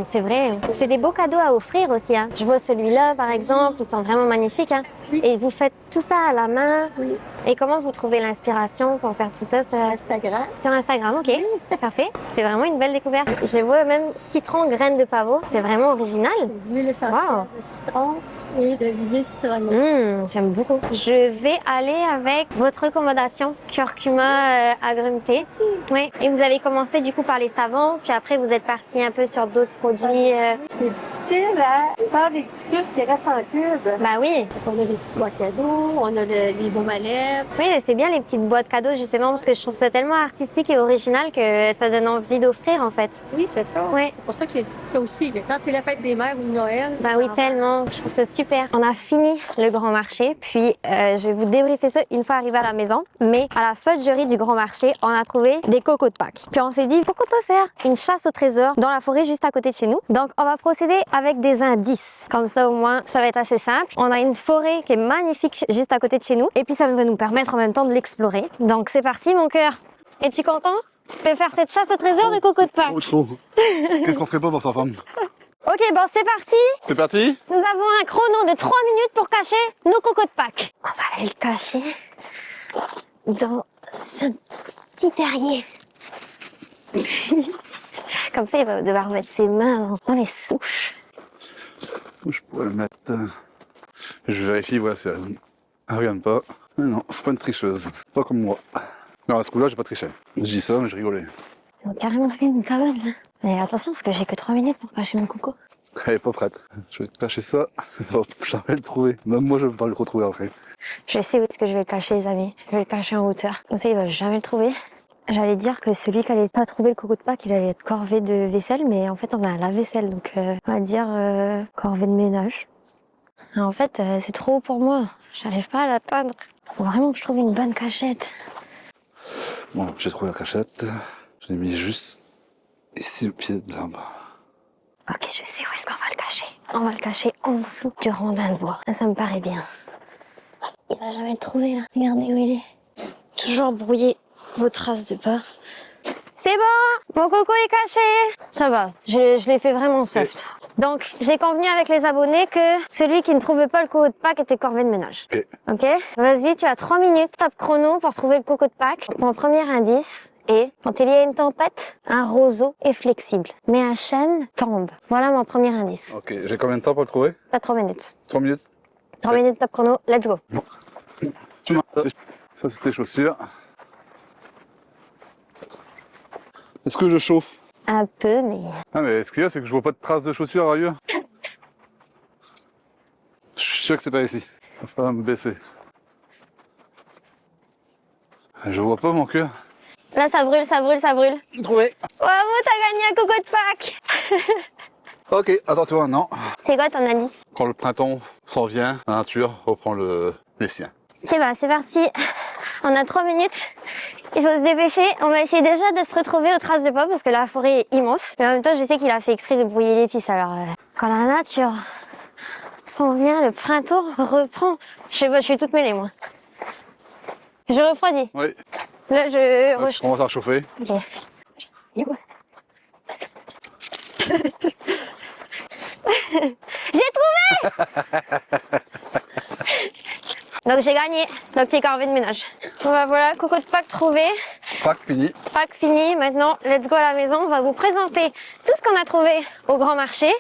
C'est vrai. C'est des beaux cadeaux à offrir aussi. Hein. Je vois celui-là, par exemple, ils sont vraiment magnifiques. Hein. Oui. Et vous faites tout ça à la main. Oui. Et comment vous trouvez l'inspiration pour faire tout ça? Sur Instagram. Sur Instagram, ok. Parfait. C'est vraiment une belle découverte. Je vois même citron, graines de pavot. C'est vraiment original. L'huile essentielle de citron et de visée citronnée. J'aime beaucoup. Je vais aller avec votre recommandation, curcuma agrumeté. Oui. Et vous avez commencé du coup par les savons, puis après vous êtes parti un peu sur d'autres produits. C'est difficile à faire des petits cubes qui restent en cube. Bah oui. On a des petites boîtes cadeaux, on a les baumes à lèvres. Oui, c'est bien les petites boîtes cadeaux justement parce que je trouve ça tellement artistique et original que ça donne envie d'offrir en fait. Oui, c'est ça. Ouais. C'est pour ça que ça aussi, quand c'est la fête des mères ou Noël. Bah oui, tellement. Je trouve ça super. On a fini le grand marché, puis je vais vous débriefer ça une fois arrivé à la maison. Mais à la fudgerie du grand marché, on a trouvé des cocos de Pâques. Puis on s'est dit, pourquoi pas faire une chasse au trésor dans la forêt juste à côté de chez nous. Donc on va procéder avec des indices. Comme ça au moins, ça va être assez simple. On a une forêt qui est magnifique juste à côté de chez nous. Et puis ça va nous permettre en même temps de l'explorer. Donc c'est parti mon cœur. Es-tu content de faire cette chasse au trésor de cocos de Pâques? Trop. Qu'est-ce qu'on ferait pas pour sa femme? Ok, bon, c'est parti. C'est parti. Nous avons un chrono de 3 minutes pour cacher nos cocos de Pâques. On va aller le cacher dans ce petit terrier. Comme ça, il va devoir mettre ses mains dans les souches. Où je pourrais le mettre? Je vérifie, voilà, si elle regarde pas. Mais non, c'est pas une tricheuse. Pas comme moi. Non, à ce coup-là, j'ai pas triché. Je dis ça, mais je rigolais. Ils ont carrément fait une cabane, là. Mais attention, parce que j'ai que 3 minutes pour cacher mon coco. Elle est pas prête. Je vais te cacher ça. Jamais le trouver. Même moi, je vais pas le retrouver après. Je sais où est-ce que je vais le cacher, les amis. Je vais le cacher en hauteur. Comme ça, il va jamais le trouver. J'allais dire que celui qui allait pas trouver le coco de Pâques, il allait être corvée de vaisselle, mais en fait, on a un lave-vaisselle. Donc, on va dire corvée de ménage. En fait, c'est trop haut pour moi. J'arrive pas à l'atteindre. Faut vraiment que je trouve une bonne cachette. Bon, j'ai trouvé la cachette. Je l'ai mis juste ici, au pied de l'arbre. Ok, je sais où est-ce qu'on va le cacher. On va le cacher en dessous du rondin de bois. Ça me paraît bien. Il va jamais le trouver, là. Regardez où il est. Toujours brouiller vos traces de pas. C'est bon! Mon coco est caché! Ça va, je l'ai fait vraiment soft. Donc, j'ai convenu avec les abonnés que celui qui ne trouvait pas le coco de Pâques était corvée de ménage. Ok? Vas-y, tu as 3 minutes, top chrono, pour trouver le coco de Pâques. Mon premier indice est, quand il y a une tempête, un roseau est flexible, mais un chêne tombe. Voilà mon premier indice. Ok, j'ai combien de temps pour le trouver? T'as 3 minutes. 3 minutes? 3 minutes, top chrono, let's go. Ça, c'est tes chaussures. Est-ce que je chauffe? Un peu, mais... Ah, mais ce qu'il y a, c'est que je vois pas de traces de chaussures ailleurs. Je suis sûr que c'est pas ici. Il va falloir me baisser. Je vois pas mon cœur. Là, ça brûle, ça brûle, ça brûle. J'ai trouvé. Bravo, t'as gagné un coco de Pâques. Ok, attends-toi maintenant. C'est quoi ton indice? Quand le printemps s'en vient, la nature reprend les siens. Ok, bah c'est parti. On a 3 minutes. Il faut se dépêcher. On va essayer déjà de se retrouver aux traces de pas parce que la forêt est immense. Mais en même temps, je sais qu'il a fait exprès de brouiller les pistes. Alors, quand la nature s'en vient, le printemps reprend. Je sais pas, je suis toute mêlée, moi. Je refroidis. Oui. Là, Je commence à chauffer. Ok. J'ai trouvé. Donc j'ai gagné. Donc t'es corvée de ménage. Bon bah voilà, coco de Pâques trouvé. Pâques fini. Pâques fini. Maintenant, let's go à la maison. On va vous présenter tout ce qu'on a trouvé au grand marché.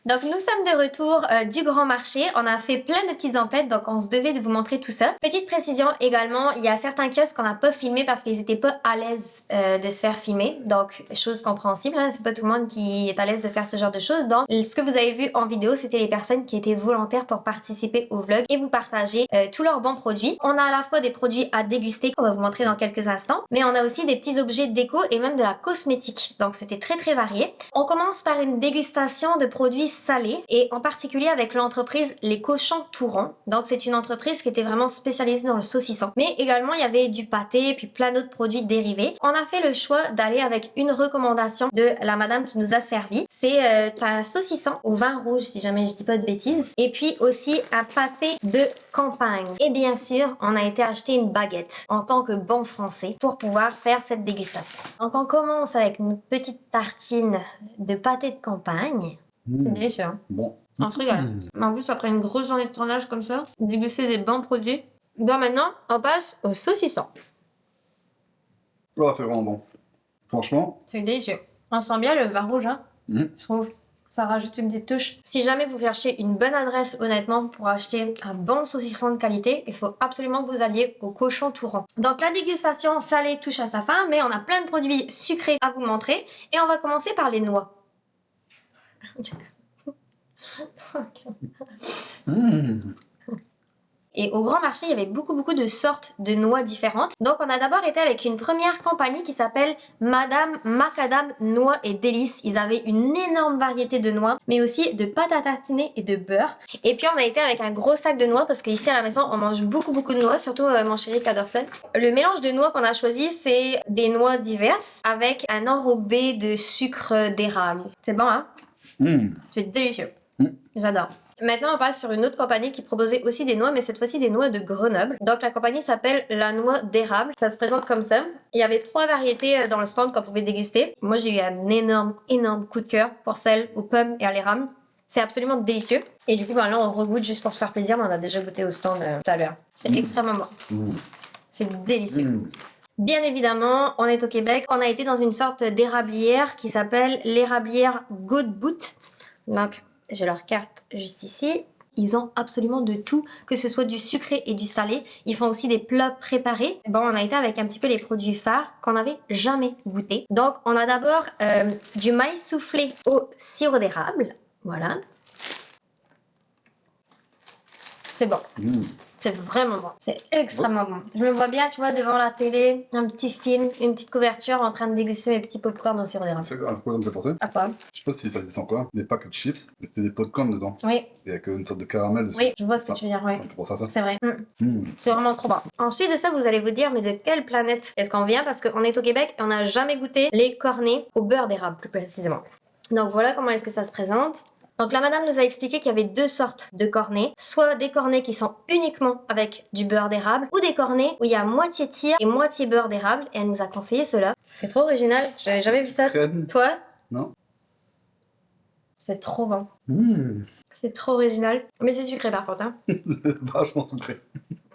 Donc nous sommes de retour du grand marché, on a fait plein de petites emplettes donc on se devait de vous montrer tout ça. Petite précision également, il y a certains kiosques qu'on n'a pas filmé parce qu'ils étaient pas à l'aise de se faire filmer, donc chose compréhensible, hein, c'est pas tout le monde qui est à l'aise de faire ce genre de choses. Donc ce que vous avez vu en vidéo c'était les personnes qui étaient volontaires pour participer au vlog et vous partager tous leurs bons produits. On a à la fois des produits à déguster qu'on va vous montrer dans quelques instants, mais on a aussi des petits objets déco et même de la cosmétique, donc c'était très varié. On commence par une dégustation de produits salés et en particulier avec l'entreprise Les Cochons Tourons. Donc c'est une entreprise qui était vraiment spécialisée dans le saucisson. Mais également il y avait du pâté puis plein d'autres produits dérivés. On a fait le choix d'aller avec une recommandation de la madame qui nous a servi. C'est un saucisson au vin rouge si jamais je dis pas de bêtises. Et puis aussi un pâté de campagne. Et bien sûr on a été acheter une baguette en tant que bon français pour pouvoir faire cette dégustation. Donc on commence avec une petite tartine de pâté de campagne. C'est délicieux, hein? Bon. On se régale. En plus, après une grosse journée de tournage comme ça, déguster des bons produits. Bon, maintenant, on passe au saucisson. Oh, c'est vraiment bon. Franchement. C'est délicieux. On sent bien le vin rouge, hein? Je trouve. Ça rajoute une petite touche. Si jamais vous cherchez une bonne adresse, honnêtement, pour acheter un bon saucisson de qualité, il faut absolument que vous alliez au Cochon Tourons. Donc la dégustation salée touche à sa fin, mais on a plein de produits sucrés à vous montrer. Et on va commencer par les noix. Et au grand marché, il y avait beaucoup de sortes de noix différentes. Donc on a d'abord été avec une première compagnie qui s'appelle Madame Macadam Noix et Délices. Ils avaient une énorme variété de noix, mais aussi de pâte à tartiner et de beurre. Et puis on a été avec un gros sac de noix parce qu'ici à la maison, on mange beaucoup de noix, surtout mon chéri qui adore ça. Le mélange de noix qu'on a choisi, c'est des noix diverses avec un enrobé de sucre d'érable. C'est bon, hein? C'est délicieux. J'adore. Maintenant, on passe sur une autre compagnie qui proposait aussi des noix, mais cette fois-ci des noix de Grenoble. Donc la compagnie s'appelle la noix d'érable. Ça se présente comme ça. Il y avait 3 variétés dans le stand qu'on pouvait déguster. Moi, j'ai eu un énorme coup de cœur pour celle aux pommes et à l'érable. C'est absolument délicieux. Et du coup, ben là, on regoute juste pour se faire plaisir, mais on a déjà goûté au stand tout à l'heure. C'est extrêmement bon. C'est délicieux. Bien évidemment, on est au Québec. On a été dans une sorte d'érablière qui s'appelle l'érablière Godbout. Donc, j'ai leur carte juste ici. Ils ont absolument de tout, que ce soit du sucré et du salé. Ils font aussi des plats préparés. Bon, on a été avec un petit peu les produits phares qu'on n'avait jamais goûté. Donc, on a d'abord du maïs soufflé au sirop d'érable. Voilà. C'est bon. C'est vraiment bon. C'est extrêmement bon. Je me vois bien, tu vois, devant la télé, un petit film, une petite couverture, en train de déguster mes petits popcorn au sirop d'érable. C'est quoi ça me fait penser? À quoi? Je sais pas si ça dit quoi, des packs de chips, mais c'était des popcorn dedans. Oui. Et avec une sorte de caramel dessus. Oui, je vois ce que tu veux dire, oui. C'est pour ça. C'est vrai. C'est vraiment trop bon. Ensuite de ça, vous allez vous dire, mais de quelle planète est-ce qu'on vient? Parce qu'on est au Québec et on n'a jamais goûté les cornets au beurre d'érable, plus précisément. Donc voilà comment est-ce que ça se présente. Donc la madame nous a expliqué qu'il y avait 2 sortes de cornets, soit des cornets qui sont uniquement avec du beurre d'érable, ou des cornets où il y a moitié tire et moitié beurre d'érable, et elle nous a conseillé cela. C'est trop original, j'avais jamais vu ça. Toi? Non. C'est trop bon. C'est trop original, mais c'est sucré par contre, hein. Vachement sucré.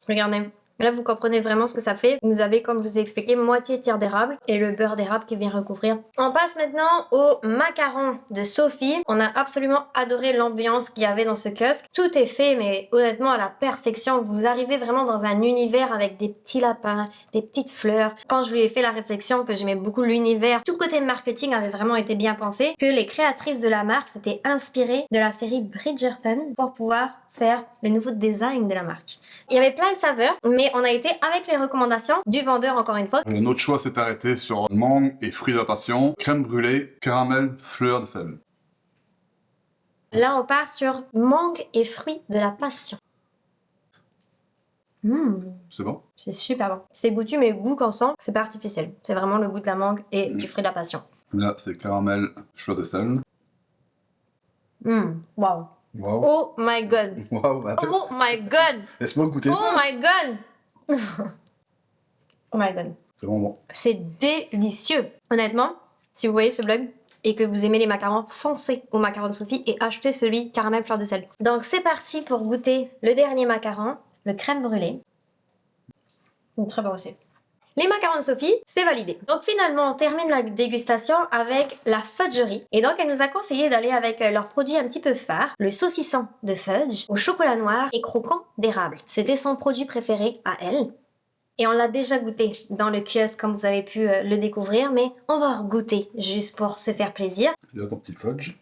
Regardez. Là, vous comprenez vraiment ce que ça fait. Vous avez, comme je vous ai expliqué, moitié tire d'érable et le beurre d'érable qui vient recouvrir. On passe maintenant au macaron de Sophie. On a absolument adoré l'ambiance qu'il y avait dans ce kiosque. Tout est fait, mais honnêtement, à la perfection. Vous arrivez vraiment dans un univers avec des petits lapins, des petites fleurs. Quand je lui ai fait la réflexion que j'aimais beaucoup l'univers, tout côté marketing avait vraiment été bien pensé, que les créatrices de la marque s'étaient inspirées de la série Bridgerton pour pouvoir faire le nouveau design de la marque. Il y avait plein de saveurs, mais on a été avec les recommandations du vendeur encore une fois. Notre choix s'est arrêté sur mangue et fruits de la passion, crème brûlée, caramel, fleur de sel. Là, on part sur mangue et fruits de la passion. C'est bon? C'est super bon. C'est goûtu, mais le goût qu'on sent, c'est pas artificiel. C'est vraiment le goût de la mangue et du fruit de la passion. Là, c'est caramel, fleur de sel. Wow. Wow. Oh my god. Wow, oh my god. Laisse-moi goûter ça. Oh my god. Oh my god. C'est vraiment bon. C'est délicieux. Honnêtement, si vous voyez ce vlog et que vous aimez les macarons, foncez au macaron de Sophie et achetez celui caramel fleur de sel. Donc c'est parti pour goûter le dernier macaron, le crème brûlée. Très bon aussi. Les macarons de Sophie, c'est validé. Donc finalement, on termine la dégustation avec la fudgerie. Et donc, elle nous a conseillé d'aller avec leurs produits un petit peu phares, le saucisson de fudge au chocolat noir et croquant d'érable. C'était son produit préféré à elle. Et on l'a déjà goûté dans le kiosque comme vous avez pu le découvrir, mais on va regoûter juste pour se faire plaisir. Là, ton petit fudge.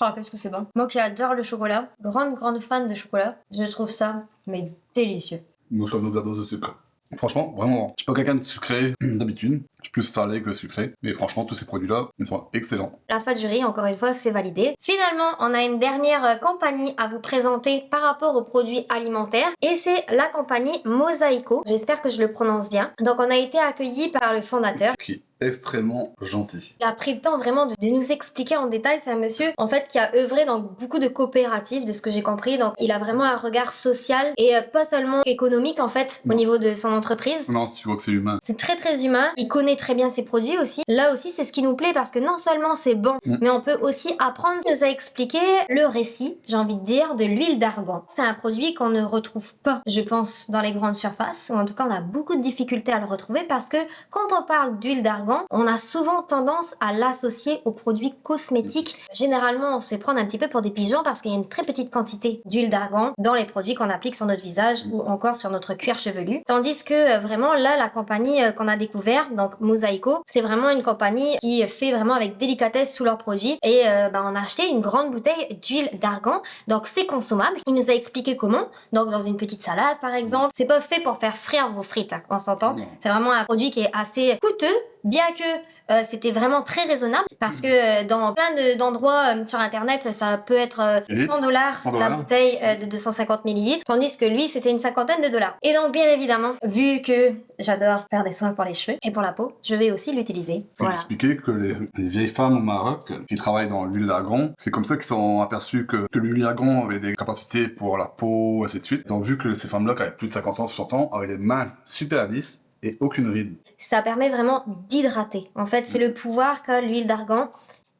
Oh, qu'est-ce que c'est bon. Moi qui adore le chocolat, grande fan de chocolat, je trouve ça mais délicieux. Moi, je suis une overdose de sucre. Franchement, vraiment, je suis pas quelqu'un de sucré d'habitude. Je suis plus salé que sucré. Mais franchement, tous ces produits-là, ils sont excellents. La fudgerie, encore une fois, c'est validé. Finalement, on a une dernière compagnie à vous présenter par rapport aux produits alimentaires. Et c'est la compagnie Mosaico. J'espère que je le prononce bien. Donc, on a été accueillis par le fondateur. Qui est extrêmement gentil. Il a pris le temps vraiment de nous expliquer en détail. C'est un monsieur, en fait, qui a œuvré dans beaucoup de coopératives, de ce que j'ai compris. Donc, il a vraiment un regard social et pas seulement économique, en fait, au niveau de son entreprise. Non, tu vois que c'est humain. C'est très humain. Il connaît très bien ses produits aussi. Là aussi, c'est ce qui nous plaît parce que non seulement c'est bon, mais on peut aussi apprendre. Il nous a expliqué le récit, j'ai envie de dire, de l'huile d'argan. C'est un produit qu'on ne retrouve pas, je pense, dans les grandes surfaces. Ou en tout cas, on a beaucoup de difficultés à le retrouver parce que quand on parle d'huile d'argan, on a souvent tendance à l'associer aux produits cosmétiques. Généralement, on se fait prendre un petit peu pour des pigeons parce qu'il y a une très petite quantité d'huile d'argan dans les produits qu'on applique sur notre visage ou encore sur notre cuir chevelu. Tandis que vraiment là, la compagnie qu'on a découvert, donc Mosaico, c'est vraiment une compagnie qui fait vraiment avec délicatesse tous leurs produits. Et on a acheté une grande bouteille d'huile d'argan, donc c'est consommable. Il nous a expliqué comment, donc dans une petite salade par exemple. C'est pas fait pour faire frire vos frites, hein, on s'entend. C'est vraiment un produit qui est assez coûteux, bien que c'était vraiment très raisonnable parce que dans plein d'endroits sur internet ça peut être $100 la bouteille de 250 ml, tandis que lui c'était une cinquantaine de dollars. Et donc bien évidemment, vu que j'adore faire des soins pour les cheveux et pour la peau, je vais aussi l'utiliser. Faut expliquer que les vieilles femmes au Maroc qui travaillent dans l'huile d'argan, c'est comme ça qu'ils sont aperçus que l'huile d'argan avait des capacités pour la peau, ainsi de suite. Ils ont vu que ces femmes-là qui avaient plus de 50 ans, 60 ans, avaient les mains super lisses et aucune ride. Ça permet vraiment d'hydrater. En fait, c'est le pouvoir qu'a l'huile d'argan.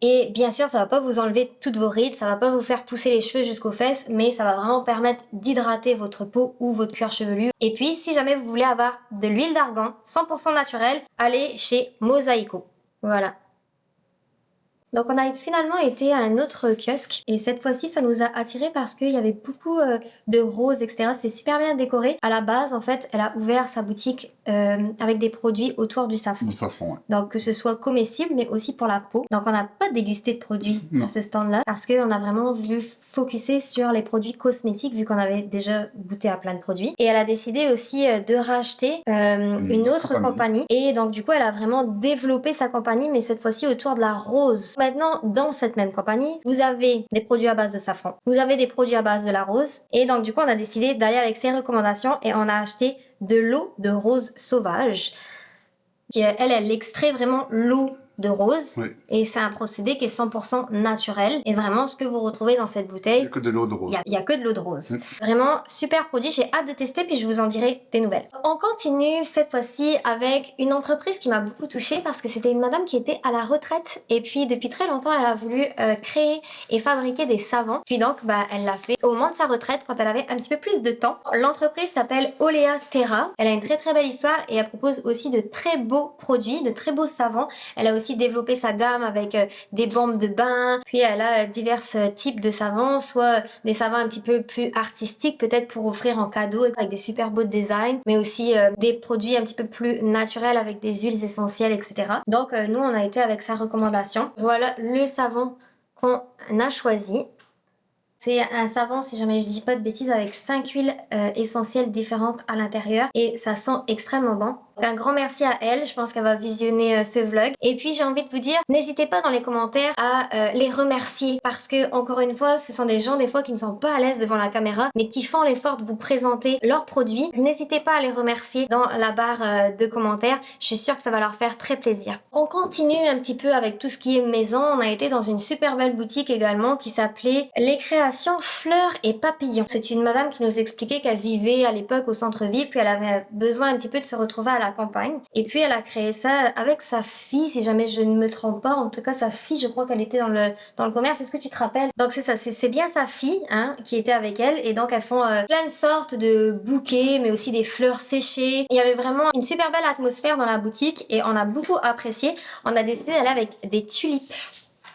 Et bien sûr, ça va pas vous enlever toutes vos rides, ça va pas vous faire pousser les cheveux jusqu'aux fesses, mais ça va vraiment permettre d'hydrater votre peau ou votre cuir chevelu. Et puis, si jamais vous voulez avoir de l'huile d'argan 100% naturelle, allez chez Mosaico. Voilà. Donc on a finalement été à un autre kiosque et cette fois-ci ça nous a attiré parce qu'il y avait beaucoup de roses, etc. C'est super bien décoré. À la base en fait elle a ouvert sa boutique avec des produits autour du safran. Du safran, ouais. Donc que ce soit comestible mais aussi pour la peau. Donc on n'a pas dégusté de produits à ce stand-là parce qu'on a vraiment voulu focuser sur les produits cosmétiques vu qu'on avait déjà goûté à plein de produits. Et elle a décidé aussi de racheter une autre compagnie. Et donc du coup elle a vraiment développé sa compagnie mais cette fois-ci autour de la rose. Maintenant, dans cette même compagnie, vous avez des produits à base de safran, vous avez des produits à base de la rose, et donc du coup, on a décidé d'aller avec ses recommandations et on a acheté de l'eau de rose sauvage. Qui, elle extrait vraiment l'eau de rose, oui. Et c'est un procédé qui est 100% naturel, et vraiment ce que vous retrouvez dans cette bouteille, il n'y a que de l'eau de rose. Il y a que de l'eau de rose. Oui. Vraiment super produit, j'ai hâte de tester, puis je vous en dirai des nouvelles. On continue cette fois-ci avec une entreprise qui m'a beaucoup touchée, parce que c'était une madame qui était à la retraite, et puis depuis très longtemps, elle a voulu créer et fabriquer des savons, puis donc elle l'a fait au moment de sa retraite, quand elle avait un petit peu plus de temps. L'entreprise s'appelle Olea Terra, elle a une très belle histoire, et elle propose aussi de très beaux produits, de très beaux savons. Elle a aussi développer sa gamme avec des bombes de bain, puis elle a divers types de savons, soit des savons un petit peu plus artistiques peut-être pour offrir en cadeau avec des super beaux designs, mais aussi des produits un petit peu plus naturels avec des huiles essentielles, etc. Donc nous on a été avec sa recommandation. Voilà le savon qu'on a choisi. C'est un savon, si jamais je dis pas de bêtises, avec 5 huiles essentielles différentes à l'intérieur et ça sent extrêmement bon. Donc un grand merci à elle, je pense qu'elle va visionner ce vlog. Et puis j'ai envie de vous dire, n'hésitez pas dans les commentaires à les remercier parce que encore une fois, ce sont des gens des fois qui ne sont pas à l'aise devant la caméra mais qui font l'effort de vous présenter leurs produits. N'hésitez pas à les remercier dans la barre de commentaires, je suis sûre que ça va leur faire très plaisir. On continue un petit peu avec tout ce qui est maison, on a été dans une super belle boutique également qui s'appelait Les Créations Fleurs et Papillons. C'est une madame qui nous expliquait qu'elle vivait à l'époque au centre-ville puis elle avait besoin un petit peu de se retrouver à la la campagne. Et puis elle a créé ça avec sa fille, si jamais je ne me trompe pas. En tout cas, sa fille, je crois qu'elle était dans le commerce. Est-ce que tu te rappelles? Donc c'est ça, c'est bien sa fille hein, qui était avec elle. Et donc elles font plein de sortes de bouquets, mais aussi des fleurs séchées. Il y avait vraiment une super belle atmosphère dans la boutique et on a beaucoup apprécié. On a décidé d'aller avec des tulipes.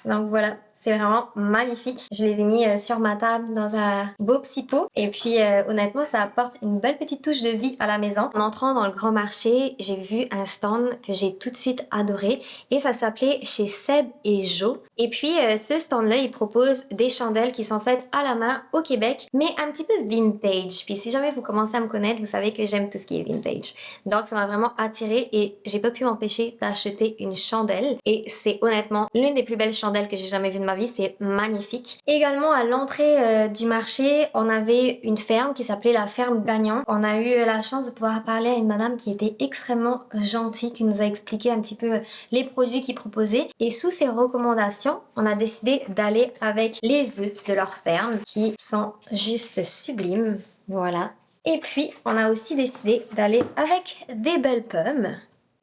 Donc voilà. C'est vraiment magnifique. Je les ai mis sur ma table dans un beau petit pot. Et puis honnêtement, ça apporte une belle petite touche de vie à la maison. En entrant dans le grand marché, j'ai vu un stand que j'ai tout de suite adoré. Et ça s'appelait chez Seb et Jo. Et puis ce stand-là, il propose des chandelles qui sont faites à la main au Québec, mais un petit peu vintage. Puis si jamais vous commencez à me connaître, vous savez que j'aime tout ce qui est vintage. Donc ça m'a vraiment attirée et j'ai pas pu m'empêcher d'acheter une chandelle. Et c'est honnêtement l'une des plus belles chandelles que j'ai jamais vues de ma vie, c'est magnifique. Également à l'entrée du marché, on avait une ferme qui s'appelait la ferme Gagnon. On a eu la chance de pouvoir parler à une madame qui était extrêmement gentille, qui nous a expliqué un petit peu les produits qu'ils proposaient. Et sous ses recommandations, on a décidé d'aller avec les œufs de leur ferme qui sont juste sublimes. Voilà. Et puis, on a aussi décidé d'aller avec des belles pommes.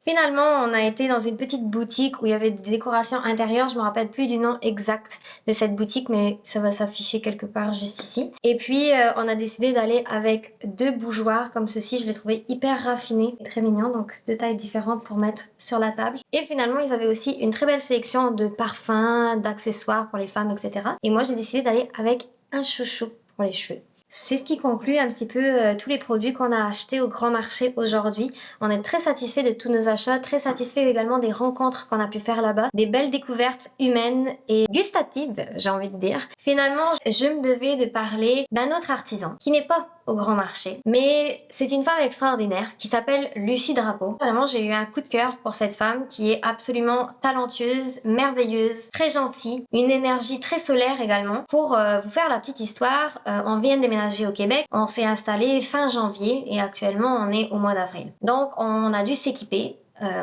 Finalement, on a été dans une petite boutique où il y avait des décorations intérieures. Je me rappelle plus du nom exact de cette boutique, mais ça va s'afficher quelque part juste ici. Et puis, on a décidé d'aller avec 2 bougeoirs comme ceci. Je les trouvais hyper raffinés et très mignons, donc 2 tailles différentes pour mettre sur la table. Et finalement, ils avaient aussi une très belle sélection de parfums, d'accessoires pour les femmes, etc. Et moi, j'ai décidé d'aller avec un chouchou pour les cheveux. C'est ce qui conclut un petit peu tous les produits qu'on a achetés au grand marché aujourd'hui. On est très satisfait de tous nos achats, très satisfait également des rencontres qu'on a pu faire là-bas, des belles découvertes humaines et gustatives, j'ai envie de dire. Finalement, je me devais de parler d'un autre artisan qui n'est pas au grand marché, mais c'est une femme extraordinaire qui s'appelle Lucie Drapeau. Vraiment, j'ai eu un coup de cœur pour cette femme qui est absolument talentueuse, merveilleuse, très gentille, une énergie très solaire également. Pour vous faire la petite histoire, on vient de déménager au Québec, on s'est installé fin janvier et actuellement on est au mois d'avril. Donc on a dû s'équiper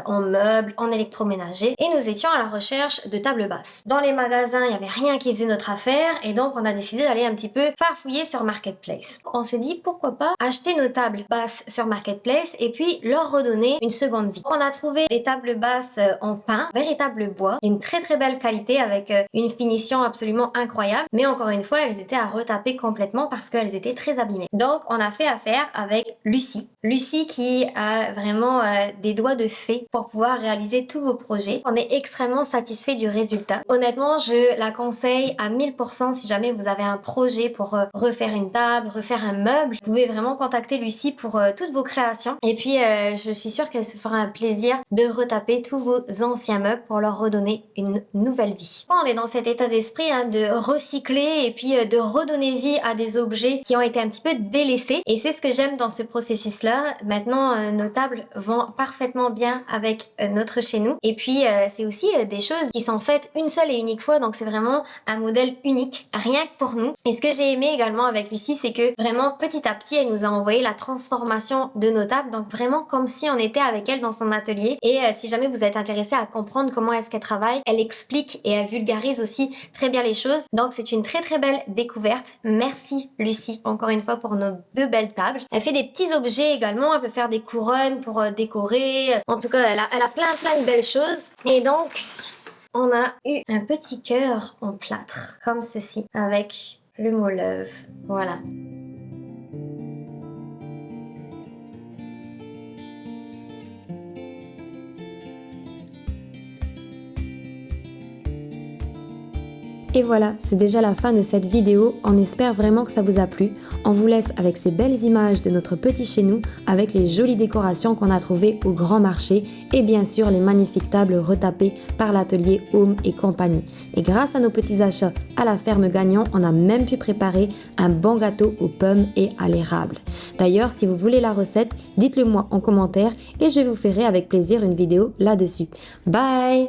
en meubles, en électroménager et nous étions à la recherche de tables basses. Dans les magasins, il n'y avait rien qui faisait notre affaire et donc on a décidé d'aller un petit peu farfouiller sur Marketplace. On s'est dit pourquoi pas acheter nos tables basses sur Marketplace et puis leur redonner une seconde vie. On a trouvé des tables basses en pin, véritable bois, une très très belle qualité avec une finition absolument incroyable, mais encore une fois elles étaient à retaper complètement parce qu'elles étaient très abîmées. Donc on a fait affaire avec Lucie. Lucie qui a vraiment des doigts de fée pour pouvoir réaliser tous vos projets. On est extrêmement satisfait du résultat. Honnêtement, je la conseille à 1000% si jamais vous avez un projet pour refaire une table, refaire un meuble. Vous pouvez vraiment contacter Lucie pour toutes vos créations. Et puis, je suis sûre qu'elle se fera un plaisir de retaper tous vos anciens meubles pour leur redonner une nouvelle vie. On est dans cet état d'esprit de recycler et puis de redonner vie à des objets qui ont été un petit peu délaissés. Et c'est ce que j'aime dans ce processus-là. Maintenant, nos tables vont parfaitement bien avec notre chez nous et puis c'est aussi des choses qui sont faites une seule et unique fois, donc c'est vraiment un modèle unique rien que pour nous. Et ce que j'ai aimé également avec Lucie, c'est que vraiment petit à petit elle nous a envoyé la transformation de nos tables, donc vraiment comme si on était avec elle dans son atelier. Et si jamais vous êtes intéressé à comprendre comment est-ce qu'elle travaille, elle explique et elle vulgarise aussi très bien les choses, donc c'est une très très belle découverte. Merci Lucie encore une fois pour nos 2 belles tables. Elle fait des petits objets également, elle peut faire des couronnes pour décorer. En tout cas, elle a plein de belles choses. Et donc, on a eu un petit cœur en plâtre, comme ceci, avec le mot love. Voilà. Et voilà, c'est déjà la fin de cette vidéo. On espère vraiment que ça vous a plu. On vous laisse avec ces belles images de notre petit chez nous, avec les jolies décorations qu'on a trouvées au grand marché et bien sûr les magnifiques tables retapées par l'atelier Home et compagnie. Et grâce à nos petits achats à la ferme Gagnon, on a même pu préparer un bon gâteau aux pommes et à l'érable. D'ailleurs, si vous voulez la recette, dites-le moi en commentaire et je vous ferai avec plaisir une vidéo là-dessus. Bye!